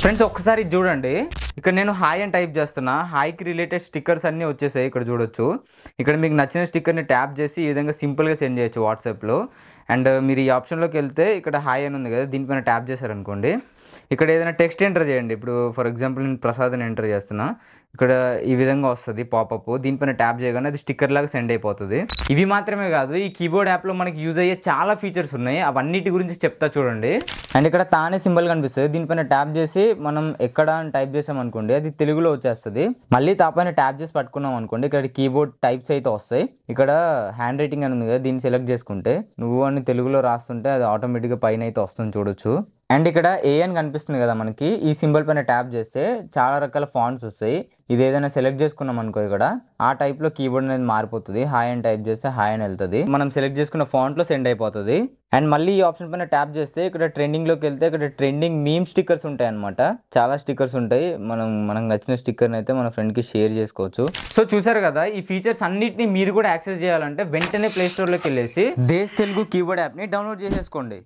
Friends ఒక్కసారి ఇది చూడండి. ఇక్కడ నేను హాయ్ అని టైప్ చేస్తున్నా, హాయ్కి రిలేటెడ్ స్టిక్కర్స్ అన్నీ వచ్చేసాయి. ఇక్కడ చూడొచ్చు. ఇక్కడ మీకు నచ్చిన స్టిక్కర్ని ట్యాప్ చేసి ఈ విధంగా సింపుల్గా సెండ్ చేయొచ్చు వాట్సాప్లో. అండ్ మీరు ఈ ఆప్షన్లోకి వెళ్తే ఇక్కడ హాయ్ అని ఉంది కదా, దీనిపైన ట్యాప్ చేశారనుకోండి, ఇక్కడ ఏదైనా టెక్స్ట్ ఎంటర్ చేయండి. ఇప్పుడు ఫర్ ఎగ్జాంపుల్ నేను ప్రసాద్ అని ఎంటర్ చేస్తున్నా, ఇక్కడ ఈ విధంగా వస్తుంది పాపప్. దీనిపైన ట్యాప్ చేయగానే అది స్టిక్కర్ లాగా సెండ్ అయిపోతుంది. ఇవి మాత్రమే కాదు, ఈ కీబోర్డ్ యాప్లో మనకి యూజ్ అయ్యే చాలా ఫీచర్స్ ఉన్నాయి. అవన్నిటి గురించి చెప్తా చూడండి. అండ్ ఇక్కడ తానే సింబల్ కనిపిస్తుంది, దీనిపైన ట్యాప్ చేసి మనం ఎక్కడ అని టైప్ చేసాం అనుకోండి, అది తెలుగులో వచ్చేస్తుంది. మళ్ళీ తాపైన ట్యాప్ చేసి పట్టుకున్నాం అనుకోండి, ఇక్కడ కీబోర్డ్ టైప్స్ అయితే వస్తాయి. ఇక్కడ హ్యాండ్ రైటింగ్ అని ఉంది కదా, దీన్ని సెలెక్ట్ చేసుకుంటే నువ్వు అని తెలుగులో రాస్తుంటే అది ఆటోమేటిక్గా పైన అయితే వస్తుంది చూడొచ్చు. అండ్ ఇక్కడ ఏ అని కనిపిస్తుంది కదా మనకి, ఈ సింబల్ పైన ట్యాప్ చేస్తే చాలా రకాల ఫాంట్స్ వస్తాయి. ఇది ఏదైనా సెలెక్ట్ చేసుకున్నాం అనుకో, ఇక్కడ ఆ టైప్లో కీబోర్డ్ అనేది మారిపోతుంది. హాయ్ అని టైప్ చేస్తే హాయ్ అని వెళ్తుంది, మనం సెలెక్ట్ చేసుకున్న ఫాంట్లో సెండ్ అయిపోతుంది. అండ్ మళ్ళీ ఈ ఆప్షన్ పైన ట్యాప్ చేస్తే ఇక్కడ ట్రెండింగ్లోకి వెళ్తే ఇక్కడ ట్రెండింగ్ మీమ్ స్టిక్కర్స్ ఉంటాయి అనమాట. చాలా స్టిక్కర్స్ ఉంటాయి. మనకు నచ్చిన స్టిక్కర్ని అయితే మన ఫ్రెండ్కి షేర్ చేసుకోవచ్చు. సో చూసారు కదా, ఈ ఫీచర్స్ అన్నిటిని మీరు కూడా యాక్సెస్ చేయాలంటే వెంటనే ప్లే స్టోర్లోకి వెళ్ళేసి దేశ్ తెలుగు కీబోర్డ్ యాప్ని డౌన్లోడ్ చేసేసుకోండి.